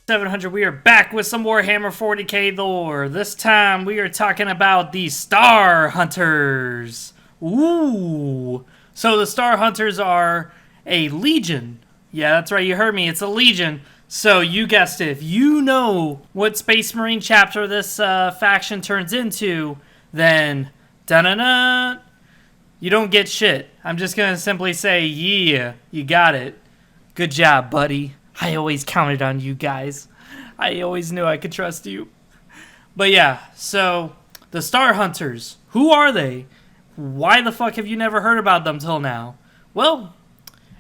700, we are back with some Warhammer 40K lore. This time we are talking about the Star Hunters. Ooh. So the Star Hunters are a legion. Yeah, that's right, you heard me, it's a legion. So you guessed it, if you know what Space Marine chapter this faction turns into, then da-na-na, you don't get shit. I'm just gonna simply say, yeah, you got it. Good job, buddy. I always counted on you guys. I always knew I could trust you. But yeah, so the Star Hunters, who are they? Why the fuck have you never heard about them till now? Well,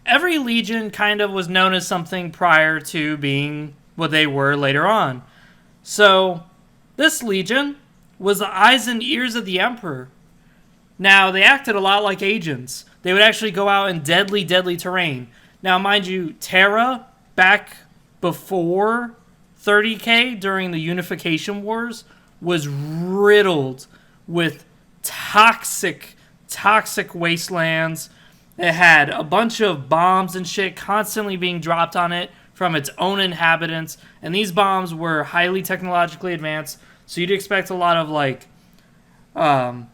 every legion kind of was known as something prior to being what they were later on. So this legion was the eyes and ears of the Emperor. Now, they acted a lot like agents. They would actually go out in deadly, deadly terrain. Now, mind you, Terra, back before 30K, during the Unification Wars, was riddled with toxic wastelands. It had a bunch of bombs and shit constantly being dropped on it from its own inhabitants. And these bombs were highly technologically advanced, so you'd expect a lot of, like,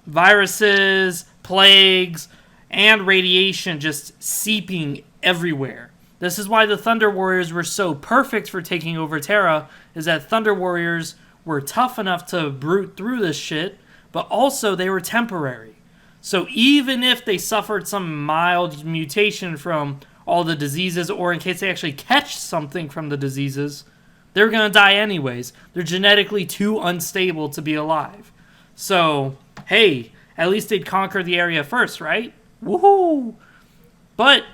viruses, plagues, and radiation just seeping everywhere. This is why the Thunder Warriors were so perfect for taking over Terra, is that Thunder Warriors were tough enough to brute through this shit, but also they were temporary. So even if they suffered some mild mutation from all the diseases, or in case they actually catch something from the diseases, they're going to die anyways. They're genetically too unstable to be alive. So, hey, at least they'd conquer the area first, right? Woohoo! But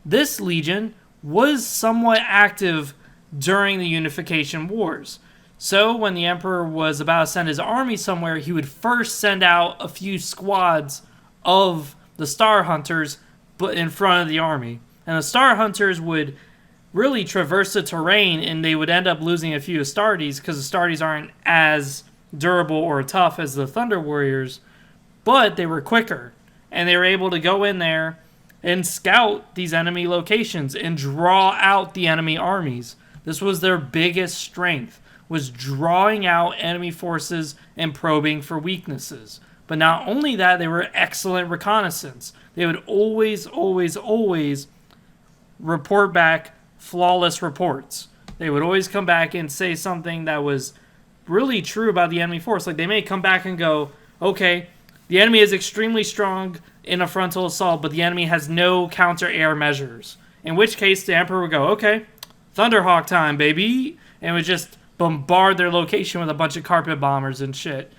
this legion was somewhat active during the Unification Wars. So when the Emperor was about to send his army somewhere, he would first send out a few squads of the Star Hunters but in front of the army. And the Star Hunters would really traverse the terrain, and they would end up losing a few Astartes because the Astartes aren't as durable or tough as the Thunder Warriors, but they were quicker. And they were able to go in there and scout these enemy locations and draw out the enemy armies. This was their biggest strength, was drawing out enemy forces and probing for weaknesses. But not only that, they were excellent reconnaissance. They would always report back flawless reports. They would always come back and say something that was really true about the enemy force. Like, they may come back and go, okay, the enemy is extremely strong in a frontal assault, but the enemy has no counter-air measures. In which case, the Emperor would go, okay, Thunderhawk time, baby, and would just bombard their location with a bunch of carpet bombers and shit,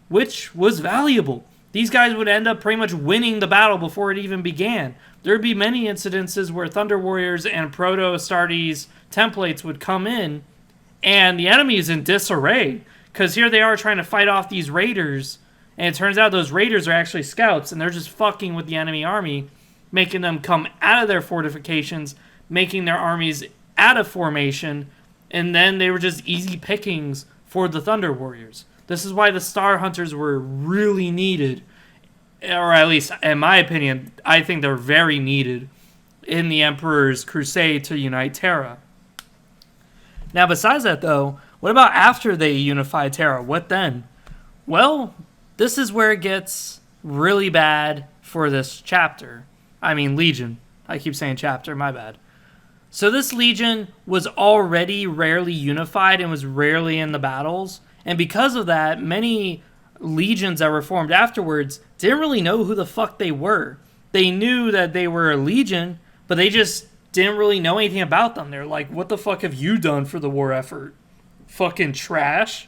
which was valuable. These guys would end up pretty much winning the battle before it even began. There would be many incidences where Thunder Warriors and Proto-Astartes templates would come in, and the enemy is in disarray, because here they are trying to fight off these raiders, and it turns out those raiders are actually scouts, and they're just fucking with the enemy army, making them come out of their fortifications, making their armies out of formation, and then they were just easy pickings for the Thunder Warriors. This is why the Star Hunters were really needed, or at least, in my opinion, I think they're very needed in the Emperor's crusade to unite Terra. Now, besides that, though, what about after they unified Terra? What then? Well, this is where it gets really bad for this chapter. I mean, Legion. I keep saying chapter, my bad. So this Legion was already rarely unified and was rarely in the battles. And because of that, many legions that were formed afterwards didn't really know who the fuck they were. They knew that they were a legion, but they just didn't really know anything about them. They're like, what the fuck have you done for the war effort? Fucking trash.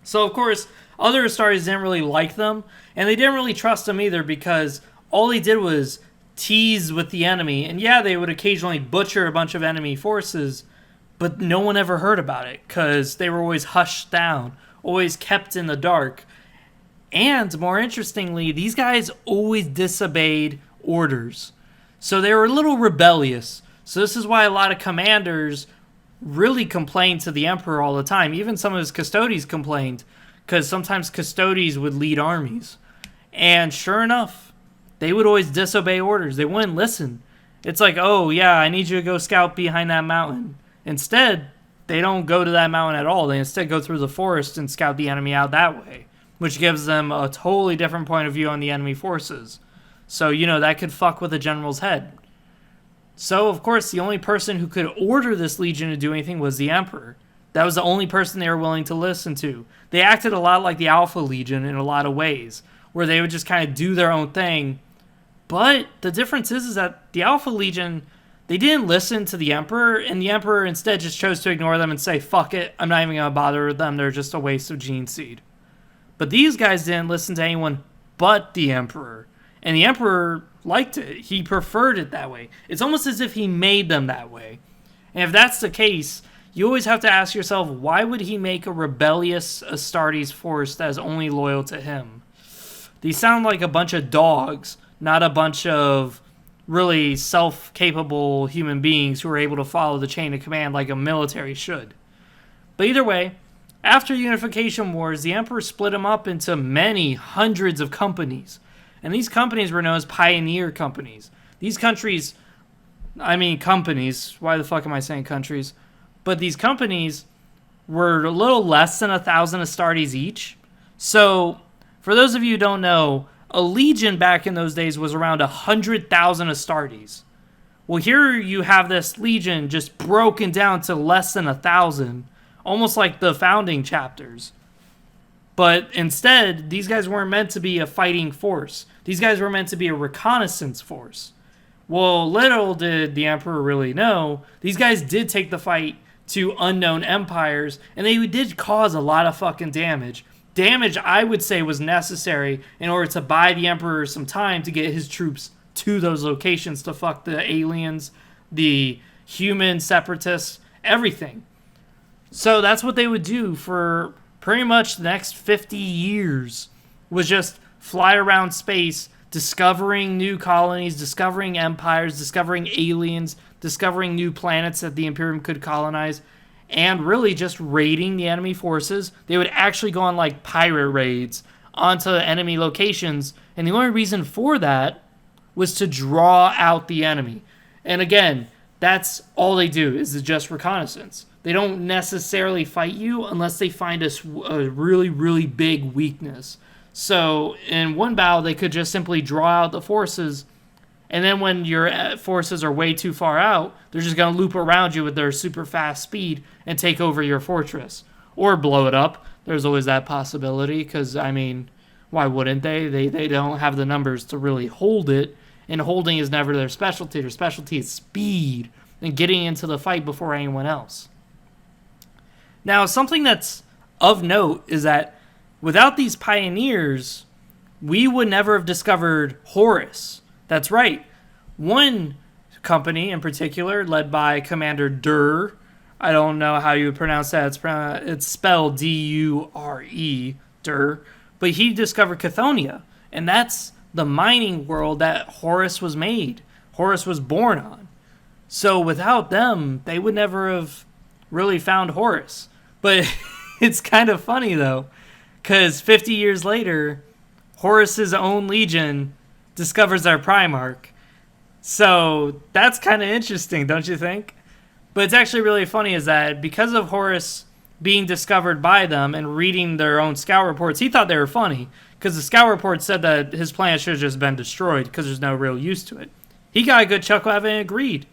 So, of course, other Astartes didn't really like them, and they didn't really trust them either, because all they did was tease with the enemy. And yeah, they would occasionally butcher a bunch of enemy forces, but no one ever heard about it, because they were always hushed down, always kept in the dark. And, more interestingly, these guys always disobeyed orders. So they were a little rebellious. So this is why a lot of commanders really complained to the Emperor all the time. Even some of his custodes complained, because sometimes custodes would lead armies. And sure enough, they would always disobey orders. They wouldn't listen. It's like, oh yeah, I need you to go scout behind that mountain. Instead, they don't go to that mountain at all. They instead go through the forest and scout the enemy out that way, which gives them a totally different point of view on the enemy forces. So, that could fuck with a general's head. So, of course, the only person who could order this legion to do anything was the Emperor. That was the only person they were willing to listen to. They acted a lot like the Alpha Legion in a lot of ways, where they would just kind of do their own thing. But the difference is that the Alpha Legion, they didn't listen to the Emperor, and the Emperor instead just chose to ignore them and say, fuck it, I'm not even going to bother with them, they're just a waste of gene seed. But these guys didn't listen to anyone but the Emperor. And the Emperor liked it. He preferred it that way. It's almost as if he made them that way. And if that's the case, you always have to ask yourself, why would he make a rebellious Astartes force that is only loyal to him? These sound like a bunch of dogs, not a bunch of really self-capable human beings who are able to follow the chain of command like a military should. But either way, after Unification Wars, the Emperor split them up into many hundreds of companies. And these companies were known as pioneer companies. These companies, why the fuck am I saying countries? But these companies were a little less than 1,000 Astartes each. So, for those of you who don't know, a legion back in those days was around 100,000 Astartes. Well, here you have this legion just broken down to less than 1,000, almost like the founding chapters. But instead, these guys weren't meant to be a fighting force. These guys were meant to be a reconnaissance force. Well, little did the Emperor really know, these guys did take the fight to unknown empires, and they did cause a lot of fucking damage. Damage, I would say, was necessary in order to buy the Emperor some time to get his troops to those locations to fuck the aliens, the human separatists, everything. So that's what they would do for pretty much the next 50 years, was just fly around space, discovering new colonies, discovering empires, discovering aliens, discovering new planets that the Imperium could colonize, and really just raiding the enemy forces. They would actually go on like pirate raids onto enemy locations, and the only reason for that was to draw out the enemy. And again, that's all they do, is just reconnaissance. They don't necessarily fight you unless they find a really, really big weakness. So in one battle, they could just simply draw out the forces, and then when your forces are way too far out, they're just going to loop around you with their super fast speed and take over your fortress. Or blow it up. There's always that possibility, because, why wouldn't they? They don't have the numbers to really hold it, and holding is never their specialty. Their specialty is speed and getting into the fight before anyone else. Now, something that's of note is that without these pioneers, we would never have discovered Horus. That's right. One company in particular, led by Commander Dur. I don't know how you would pronounce that. It's spelled D-U-R-E, Dur. But he discovered Chthoniya, and that's the mining world that Horus was made. Horus was born on. So without them, they would never have really found Horus. But it's kind of funny, though, because 50 years later, Horus's own legion discovers our Primarch. So that's kind of interesting, don't you think? But it's actually really funny is that because of Horus being discovered by them and reading their own scout reports, he thought they were funny, because the scout report said that his planet should have just been destroyed because there's no real use to it. He got a good chuckle out of it and agreed.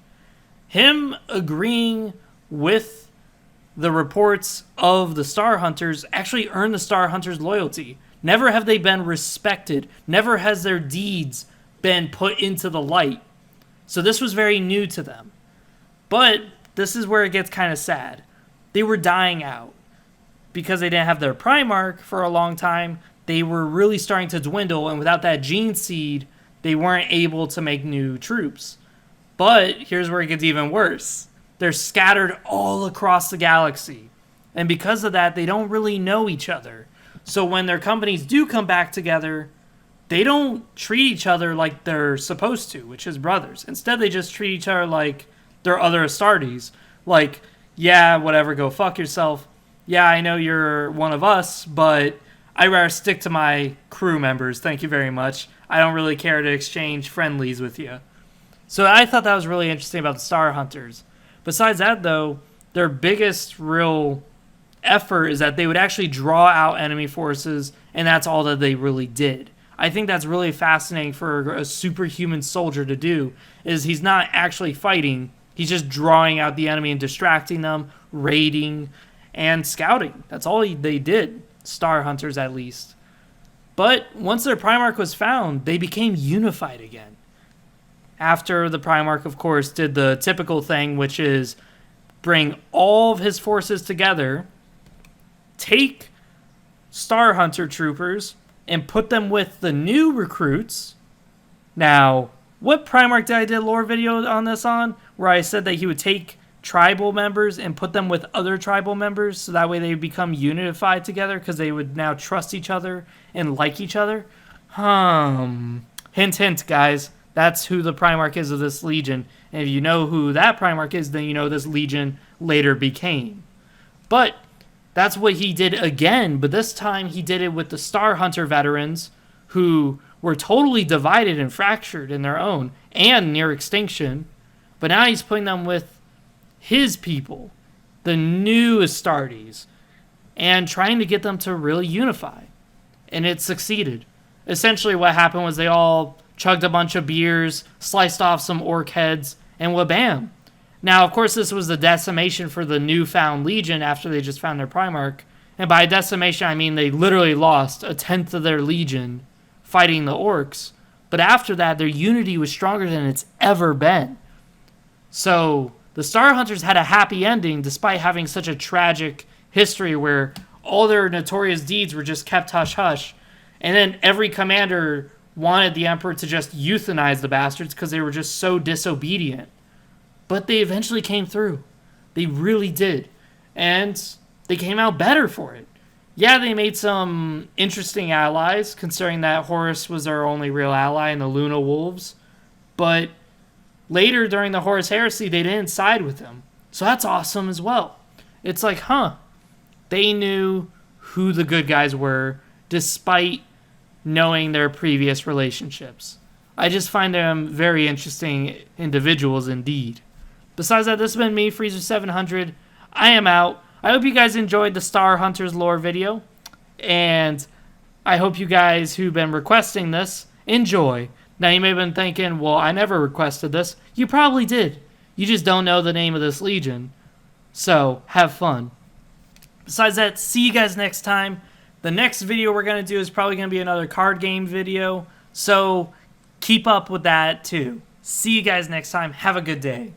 Him agreeing with the reports of the Star Hunters actually earned the Star Hunters' loyalty. Never have they been respected. Never has their deeds been put into the light. So this was very new to them. But this is where it gets kind of sad. They were dying out. Because they didn't have their Primarch for a long time, they were really starting to dwindle, and without that gene seed, they weren't able to make new troops. But here's where it gets even worse. They're scattered all across the galaxy. And because of that, they don't really know each other. So when their companies do come back together, they don't treat each other like they're supposed to, which is brothers. Instead, they just treat each other like they're other Astartes. Like, yeah, whatever, go fuck yourself. Yeah, I know you're one of us, but I'd rather stick to my crew members. Thank you very much. I don't really care to exchange friendlies with you. So I thought that was really interesting about the Star Hunters. Besides that, though, their biggest real effort is that they would actually draw out enemy forces, and that's all that they really did. I think that's really fascinating for a superhuman soldier to do, is he's not actually fighting, he's just drawing out the enemy and distracting them, raiding, and scouting. That's all they did, Star Hunters at least. But once their Primarch was found, they became unified again. After the Primarch, of course, did the typical thing, which is bring all of his forces together, take Star Hunter troopers, and put them with the new recruits. Now, what Primarch did I did a lore video on this on? Where I said that he would take tribal members and put them with other tribal members, so that way they become unified together because they would now trust each other and like each other. Hint, hint, guys. That's who the Primarch is of this Legion. And if you know who that Primarch is, then you know this Legion later became. But that's what he did again, but this time he did it with the Star Hunter veterans who were totally divided and fractured in their own and near extinction. But now he's putting them with his people, the new Astartes, and trying to get them to really unify. And it succeeded. Essentially what happened was they all chugged a bunch of beers, sliced off some orc heads, and wha-bam. Now, of course, this was the decimation for the newfound Legion after they just found their Primarch. And by decimation, I mean they literally lost a tenth of their Legion fighting the orcs. But after that, their unity was stronger than it's ever been. So the Star Hunters had a happy ending despite having such a tragic history where all their notorious deeds were just kept hush-hush. And then every commander wanted the Emperor to just euthanize the bastards because they were just so disobedient. But they eventually came through. They really did. And they came out better for it. Yeah, they made some interesting allies, considering that Horus was their only real ally in the Luna Wolves. But later, during the Horus Heresy, they didn't side with them. So that's awesome as well. It's like, they knew who the good guys were, despite knowing their previous relationships. I just find them very interesting individuals indeed. Besides that, this has been me, Freezer700. I am out. I hope you guys enjoyed the Star Hunters lore video. And I hope you guys who've been requesting this enjoy. Now, you may have been thinking, well, I never requested this. You probably did. You just don't know the name of this Legion. So, have fun. Besides that, see you guys next time. The next video we're going to do is probably going to be another card game video. So, keep up with that too. See you guys next time. Have a good day.